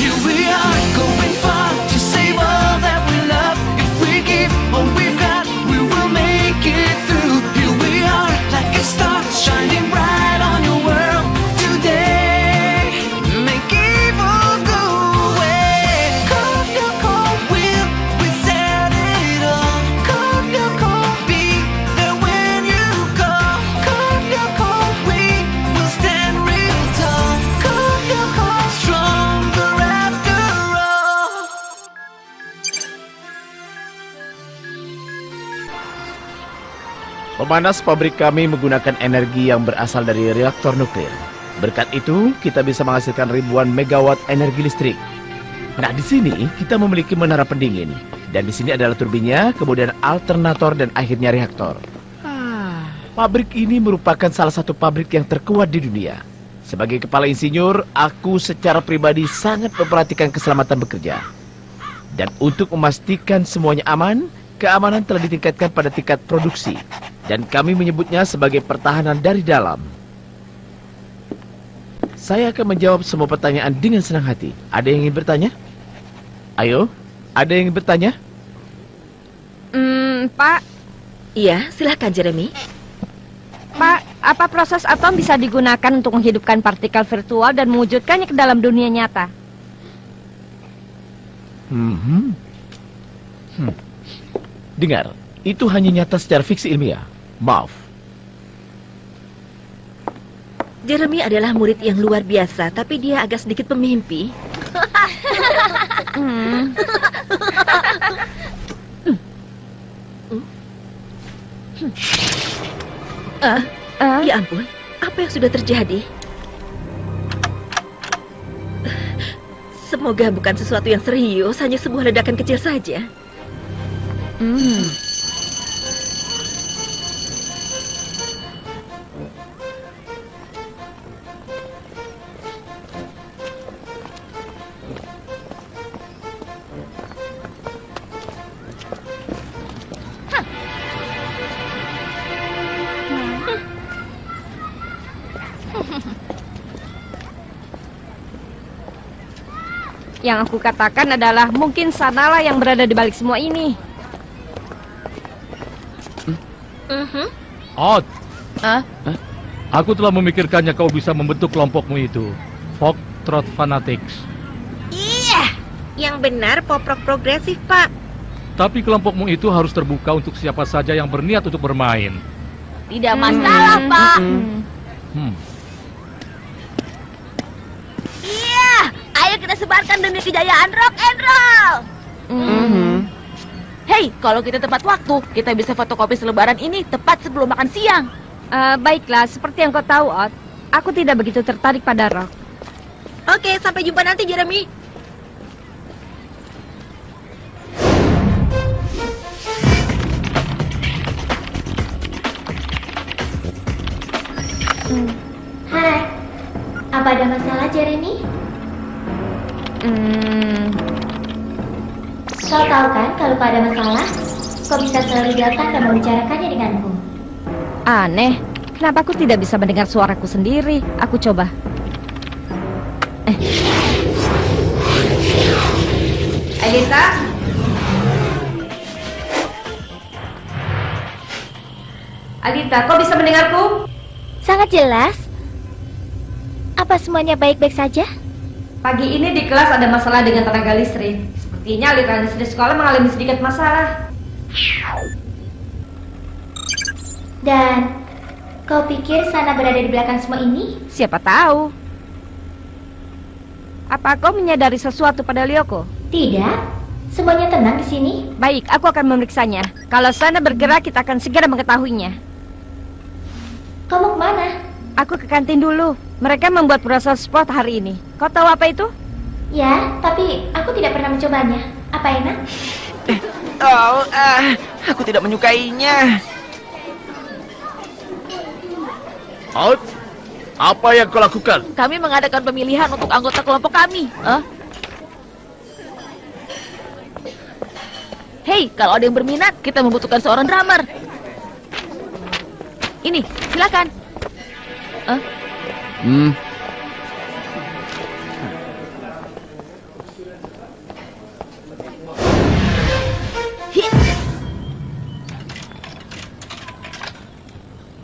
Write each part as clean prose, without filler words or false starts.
Here we are, going far to save all that we love. If we give all we've got, we will make it through. Here we are, like a star, shining bright on your world today. Make evil go away. Cold your cold will, we set it all. Cold your cold, be there when you call. Cold your cold, we will stand real tall. Cold your cold, stronger after all. Pemanas pabrik kami menggunakan energi yang berasal dari reaktor nuklir. Berkat itu, kita bisa menghasilkan ribuan megawatt energi listrik. Nah, di sini kita memiliki menara pendingin. Dan di sini adalah turbinnya, kemudian alternator, dan akhirnya reaktor. Pabrik ini merupakan salah satu pabrik yang terkuat di dunia. Sebagai kepala insinyur, aku secara pribadi sangat memperhatikan keselamatan bekerja. Dan untuk memastikan semuanya aman, keamanan telah ditingkatkan pada tingkat produksi. Dan kami menyebutnya sebagai pertahanan dari dalam. Saya akan menjawab semua pertanyaan dengan senang hati. Ada yang ingin bertanya? Ayo, ada yang ingin bertanya? Pak, Iya, silahkan Jeremy. Pak, apa proses atom bisa digunakan untuk menghidupkan partikel virtual dan mewujudkannya ke dalam dunia nyata? Dengar, itu hanya nyata secara fiksi ilmiah. Maaf. Jeremy adalah murid yang luar biasa, tapi dia agak sedikit pemimpi. Ya ampun, apa yang sudah terjadi? Semoga bukan sesuatu yang serius, hanya sebuah ledakan kecil saja. Yang aku katakan adalah mungkin sanalah yang berada di balik semua ini. Odd. Aku telah memikirkannya kau bisa membentuk kelompokmu itu. Foxtrot Fanatics. Iya, yang benar poprok progresif, Pak. Tapi kelompokmu itu harus terbuka untuk siapa saja yang berniat untuk bermain. Tidak masalah, Pak. Iya, ayo kita sebarkan demi kejayaan rock and roll. Hei, kalau kita tepat waktu, kita bisa fotokopi selebaran ini tepat sebelum makan siang. Baiklah, seperti yang kau tahu, Ot, aku tidak begitu tertarik pada rock. Oke, sampai jumpa nanti, Jeremy. Hai, apa ada masalah, Jeremy? Kau tahu kan kalau kau ada masalah, kau bisa selalu datang dan membicarakannya denganku. Aneh, kenapa aku tidak bisa mendengar suaraku sendiri? Aku coba. Alita? Alita, kau bisa mendengarku? Sangat jelas. Apa semuanya baik-baik saja? Pagi ini di kelas ada masalah dengan tenaga listrik. Sepertinya aliran listrik sekolah mengalami sedikit masalah. Dan kau pikir Sana berada di belakang semua ini? Siapa tahu. Apa kau menyadari sesuatu pada Lyoko? Tidak. Semuanya tenang di sini. Baik, aku akan memeriksanya. Kalau Sana bergerak, kita akan segera mengetahuinya. Kau mau kemana? Aku ke kantin dulu. Mereka membuat browser sport hari ini. Kau tahu apa itu? Ya, tapi aku tidak pernah mencobanya. Apa enak? Aku tidak menyukainya. Out, apa yang kau lakukan? Kami mengadakan pemilihan untuk anggota kelompok kami. Hei, kalau ada yang berminat, kita membutuhkan seorang drummer. Ini, silakan.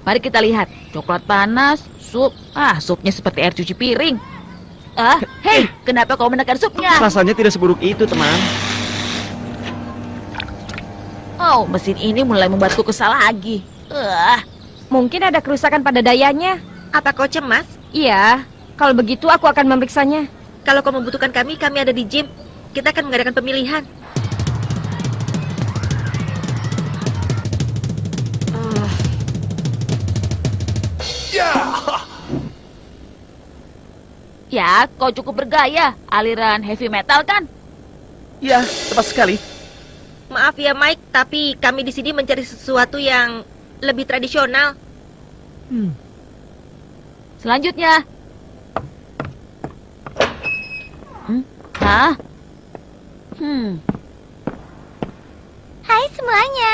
Mari kita lihat. Coklat panas, sup. Supnya seperti air cuci piring. Hei, kenapa kau menekan supnya? Rasanya tidak seburuk itu, teman. Oh, mesin ini mulai membuatku kesal lagi. Mungkin ada kerusakan pada dayanya. Apa kau cemas? Iya, kalau begitu aku akan memeriksanya. Kalau kau membutuhkan kami ada di gym. Kita akan mengadakan pemilihan. Ya, kau cukup bergaya. Aliran heavy metal kan? Ya, tepat sekali. Maaf ya Mike, tapi kami di sini mencari sesuatu yang lebih tradisional. Selanjutnya. Hah? Hai semuanya.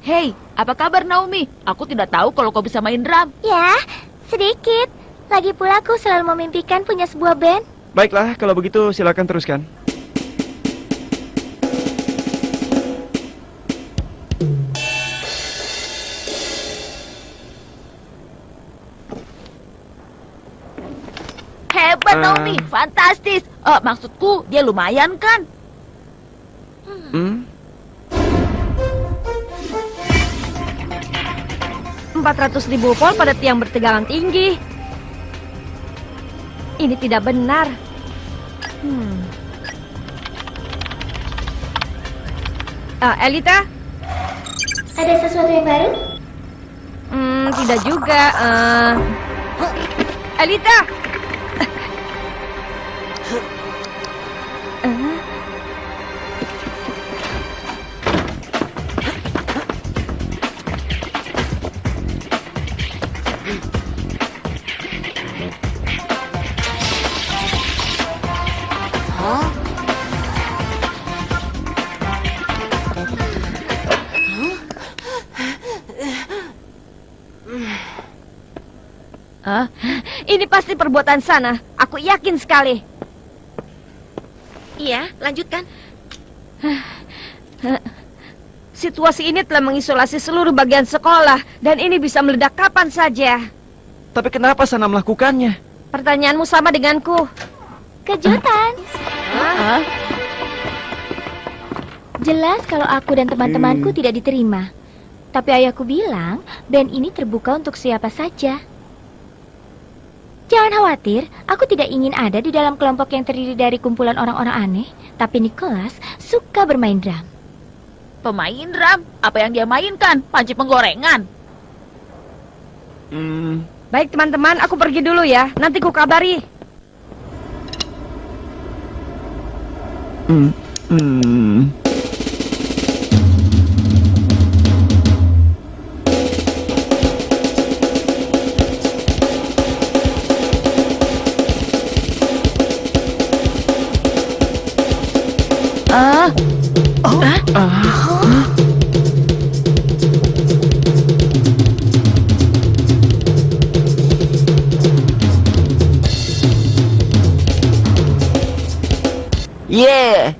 Hei, apa kabar Naomi? Aku tidak tahu kalau kau bisa main drum. Ya, sedikit. Lagi pula aku selalu memimpikan punya sebuah band. Baiklah, kalau begitu silakan teruskan. Hebat Naomi, fantastis. Maksudku dia lumayan kan? 400.000 volt pada tiang bertegangan tinggi. Ini tidak benar. Elita? Ada sesuatu yang baru? Tidak juga. Elita? Ini pasti perbuatan sana. Aku yakin sekali. Iya, lanjutkan. Situasi ini telah mengisolasi seluruh bagian sekolah dan ini bisa meledak kapan saja. Tapi kenapa Sana melakukannya? Pertanyaanmu sama denganku. Kejutan. Jelas kalau aku dan teman-temanku tidak diterima. Tapi ayahku bilang, band ini terbuka untuk siapa saja. Jangan khawatir, aku tidak ingin ada di dalam kelompok yang terdiri dari kumpulan orang-orang aneh. Tapi Nicholas suka bermain drum. Pemain drum? Apa yang dia mainkan? Panci penggorengan? Baik teman-teman, aku pergi dulu ya. Nanti ku kabari. Yeah.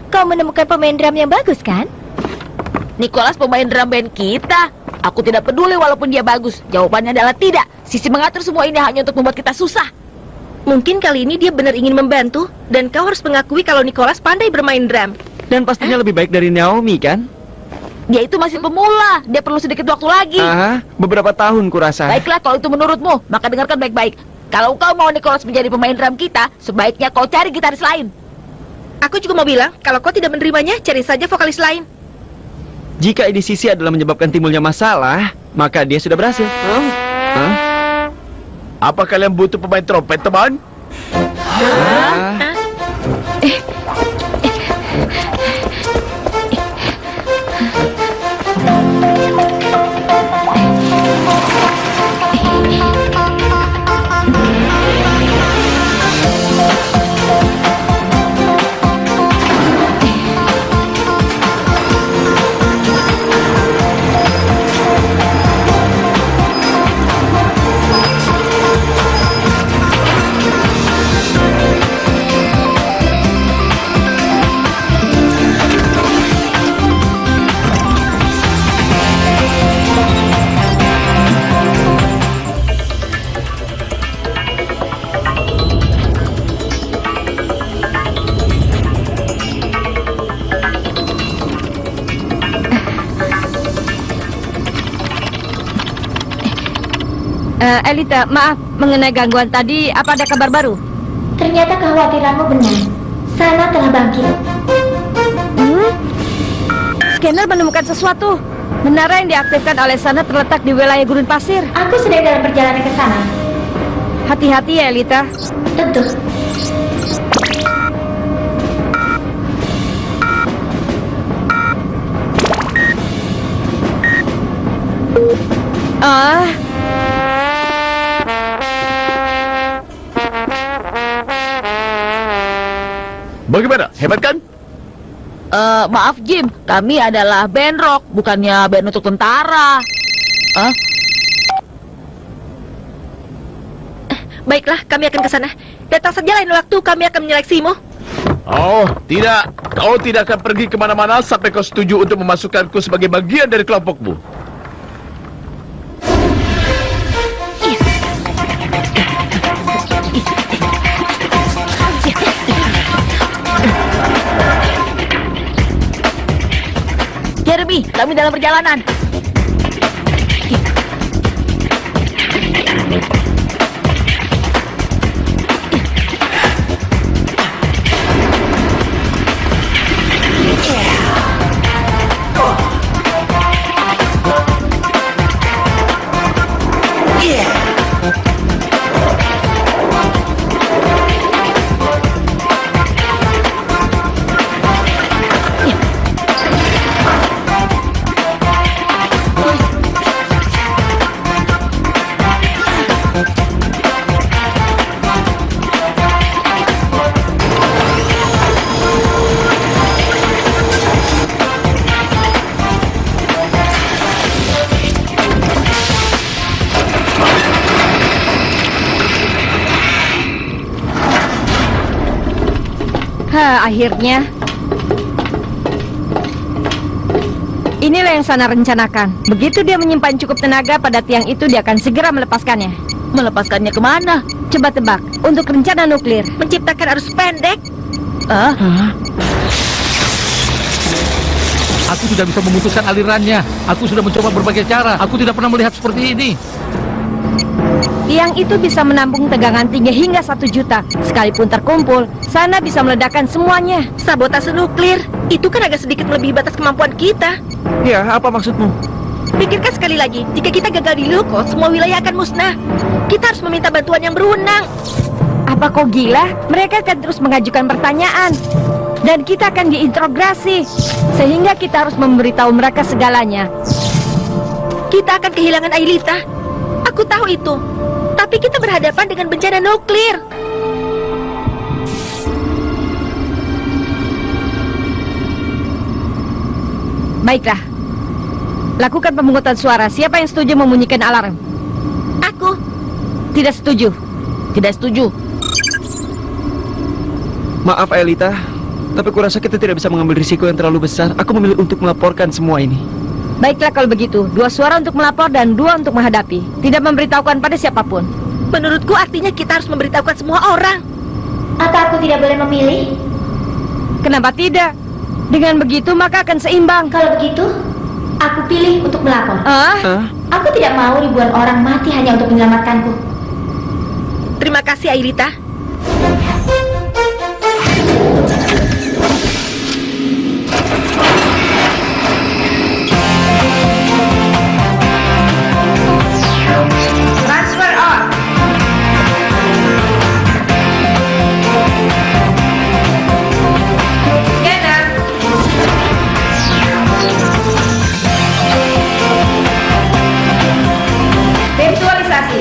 Kau menemukan pemain drum yang bagus kan? Nicholas pemain drum band kita. Aku tidak peduli walaupun dia bagus. Jawabannya adalah tidak. Sisi mengatur semua ini hanya untuk membuat kita susah. Mungkin kali ini dia benar ingin membantu. Dan kau harus mengakui kalau Nicholas pandai bermain drum. Dan pastinya lebih baik dari Naomi, kan? Dia itu masih pemula. Dia perlu sedikit waktu lagi. Beberapa tahun kurasa. Baiklah kalau itu menurutmu, maka dengarkan baik-baik. Kalau kau mau Nicholas menjadi pemain drum kita, sebaiknya kau cari gitaris lain. Aku juga mau bilang, kalau kau tidak menerimanya, cari saja vokalis lain. Jika ide Sisi adalah menyebabkan timbulnya masalah, maka dia sudah berhasil. Apa kalian butuh pemain trompet, teman? Elita, maaf mengenai gangguan tadi. Apa ada kabar baru? Ternyata kekhawatiranmu benar. Sana telah bangkit. Scanner menemukan sesuatu. Menara yang diaktifkan oleh Sana terletak di wilayah gurun pasir. Aku sedang dalam perjalanan ke sana. Hati-hati ya, Elita. Tentu. Ah, Bagaimana? Hebat kan? Maaf Jim, kami adalah band rock, bukannya band untuk tentara. Baiklah, kami akan ke sana. Datang saja lain waktu, kami akan menyeleksimu. Oh, tidak. Kau tidak akan pergi kemana-mana sampai kau setuju untuk memasukkanku sebagai bagian dari kelompokmu. Jeremy, kami dalam perjalanan. Akhirnya. Inilah yang Sana rencanakan. Begitu dia menyimpan cukup tenaga pada tiang itu, dia akan segera melepaskannya. Melepaskannya kemana? Coba tebak, untuk rencana nuklir. Menciptakan arus pendek. Aku tidak bisa memutuskan alirannya. Aku sudah mencoba berbagai cara. Aku tidak pernah melihat seperti ini. Tiang itu bisa menampung tegangan tinggi hingga 1 juta. Sekalipun terkumpul, Sana bisa meledakkan semuanya. Sabotase nuklir. Itu kan agak sedikit melebihi batas kemampuan kita. Ya, apa maksudmu? Pikirkan sekali lagi, jika kita gagal di Lulko, semua wilayah akan musnah. Kita harus meminta bantuan yang berwenang. Apa kau gila? Mereka akan terus mengajukan pertanyaan. Dan kita akan diinterogasi. Sehingga kita harus memberitahu mereka segalanya. Kita akan kehilangan Aelita. Aku tahu itu. Tapi kita berhadapan dengan bencana nuklir. Baiklah. Lakukan pemungutan suara. Siapa yang setuju membunyikan alarm? Aku. Tidak setuju. Tidak setuju. Maaf Aelita, tapi kurasa kita tidak bisa mengambil risiko yang terlalu besar. Aku memilih untuk melaporkan semua ini. Baiklah kalau begitu. 2 suara untuk melapor dan 2 untuk menghadapi. Tidak memberitahukan pada siapapun. Menurutku artinya kita harus memberitahukan semua orang. Apa aku tidak boleh memilih? Kenapa tidak? Dengan begitu maka akan seimbang. Kalau begitu, aku pilih untuk melapor. Aku tidak mau ribuan orang mati hanya untuk menyelamatkanku. Terima kasih Aelita. Transfer on. Scanner. Virtualisasi.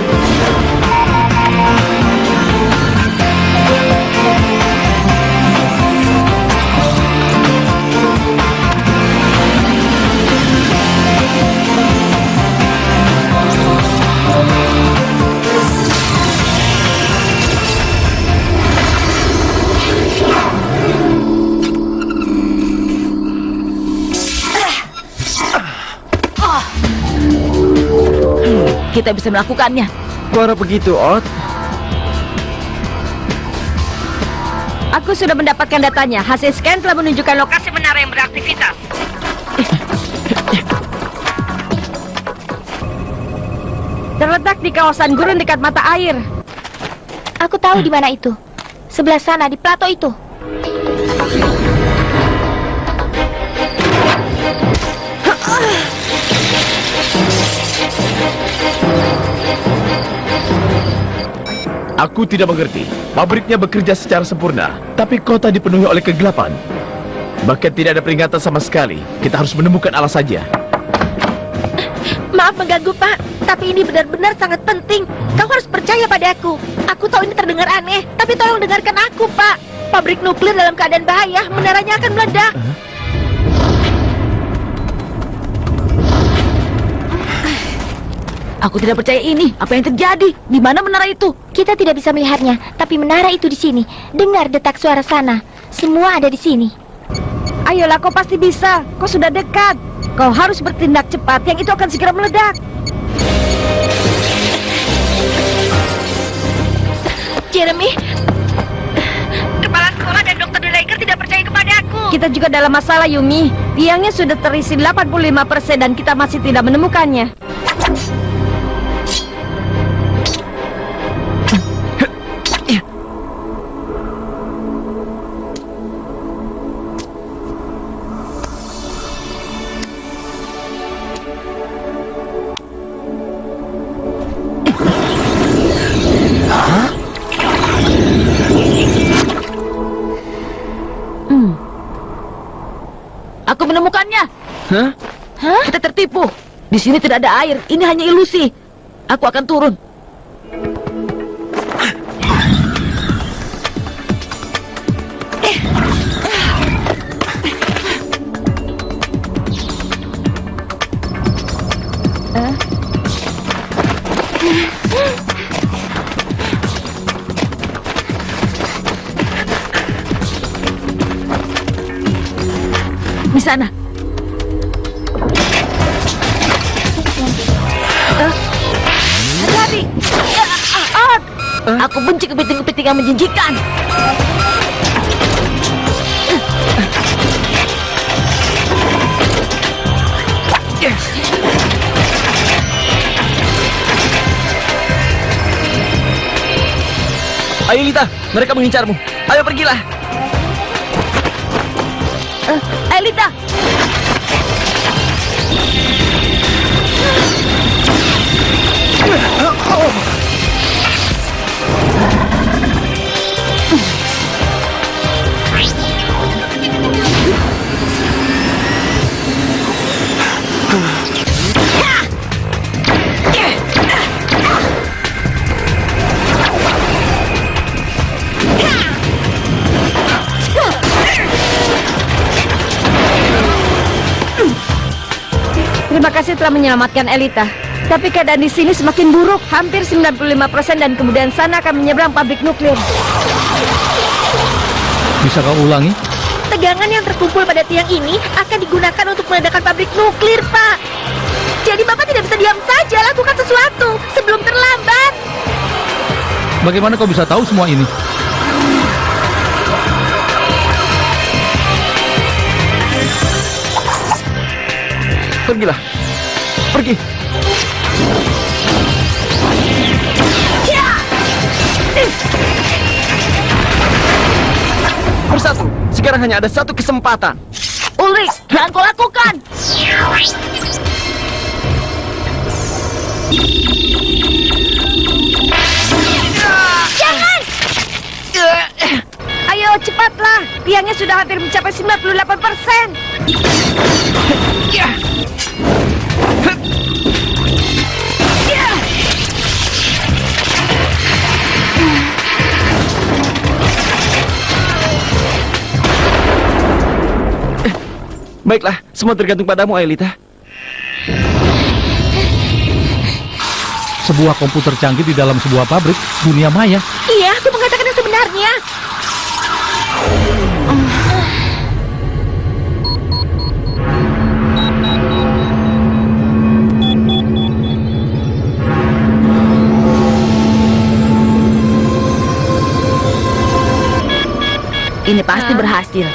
Kita bisa melakukannya. Kuharap begitu, Ot. Aku sudah mendapatkan datanya. Hasil scan telah menunjukkan lokasi menara yang beraktivitas. terletak di kawasan gurun dekat mata air. Aku tahu di mana itu. Sebelah sana, di plato itu. Aku tidak mengerti. Pabriknya bekerja secara sempurna, tapi kota dipenuhi oleh kegelapan. Bahkan tidak ada peringatan sama sekali. Kita harus menemukan alasannya. Maaf mengganggu, Pak. Tapi ini benar-benar sangat penting. Kau harus percaya padaku. Aku tahu ini terdengar aneh, tapi tolong dengarkan aku, Pak. Pabrik nuklir dalam keadaan bahaya. Menaranya akan meledak. Aku tidak percaya ini. Apa yang terjadi? Di mana menara itu? Kita tidak bisa melihatnya, tapi menara itu di sini. Dengar detak suara sana. Semua ada di sini. Ayolah, kau pasti bisa. Kau sudah dekat. Kau harus bertindak cepat. Yang itu akan segera meledak. Jeremy, kepala sekolah dan dokter Dreyer tidak percaya kepada aku. Kita juga dalam masalah, Yumi. Tiangnya sudah terisi 85% dan kita masih tidak menemukannya. Aku menemukannya. Hah? Kita tertipu. Di sini tidak ada air. Ini hanya ilusi. Aku akan turun. Di sana. Hati-hati. Aku benci kepiting-kepiting yang menjijikkan. Ayo Lita, mereka mengincarmu. Ayo pergilah. Elita. Terima kasih telah menyelamatkan Elita. Tapi keadaan di sini semakin buruk. Hampir 95% dan kemudian sana akan menyeberang pabrik nuklir. Bisa kau ulangi? Tegangan yang terkumpul pada tiang ini akan digunakan untuk meledakkan pabrik nuklir, Pak. Jadi Bapak tidak bisa diam saja, lakukan sesuatu sebelum terlambat. Bagaimana kau bisa tahu semua ini? Pergilah. Pergi. Bersatu. Sekarang hanya ada satu kesempatan. Ulrich, jangan kau lakukan. Jangan! Ayo cepatlah. Tiangnya sudah hampir mencapai 98%. Baiklah, semua tergantung padamu, Aelita. Sebuah komputer canggih di dalam sebuah pabrik, dunia maya. Iya, aku mengatakan yang sebenarnya. Ini pasti berhasil.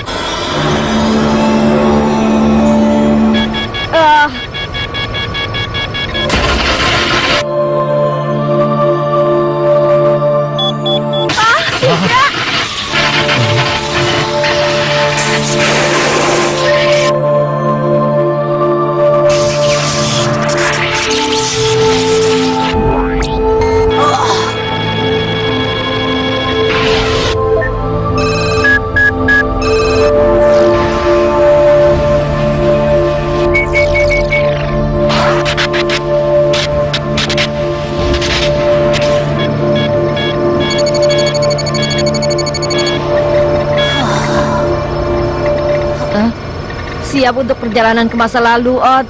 siap untuk perjalanan ke masa lalu, Odd.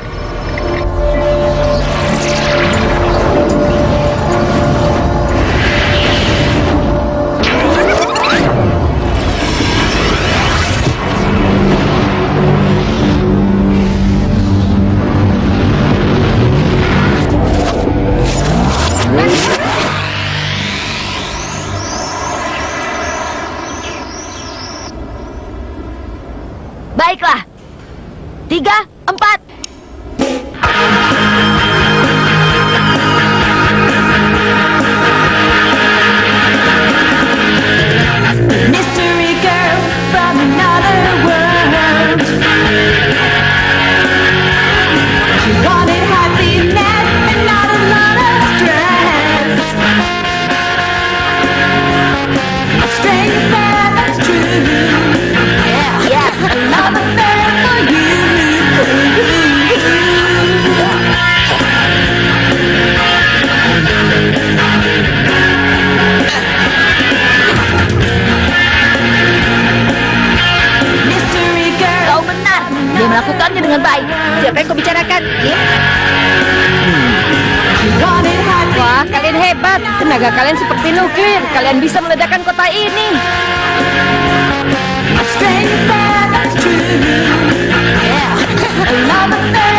Baiklah. 3, 4. Mystery girl from another world. She wanted happiness and not a lot of stress. A strange affair that's true. Yeah, a love affair for you. Mystery girl. Kau benar. Dia melakukannya dengan baik. Siapa yang kau bicarakan? Kim? She wanted happiness. Wah, kalian hebat. Tenaga kalian seperti nuklir. Kalian bisa meledakkan kota ini. A strange affair that's true. Yeah, a love affair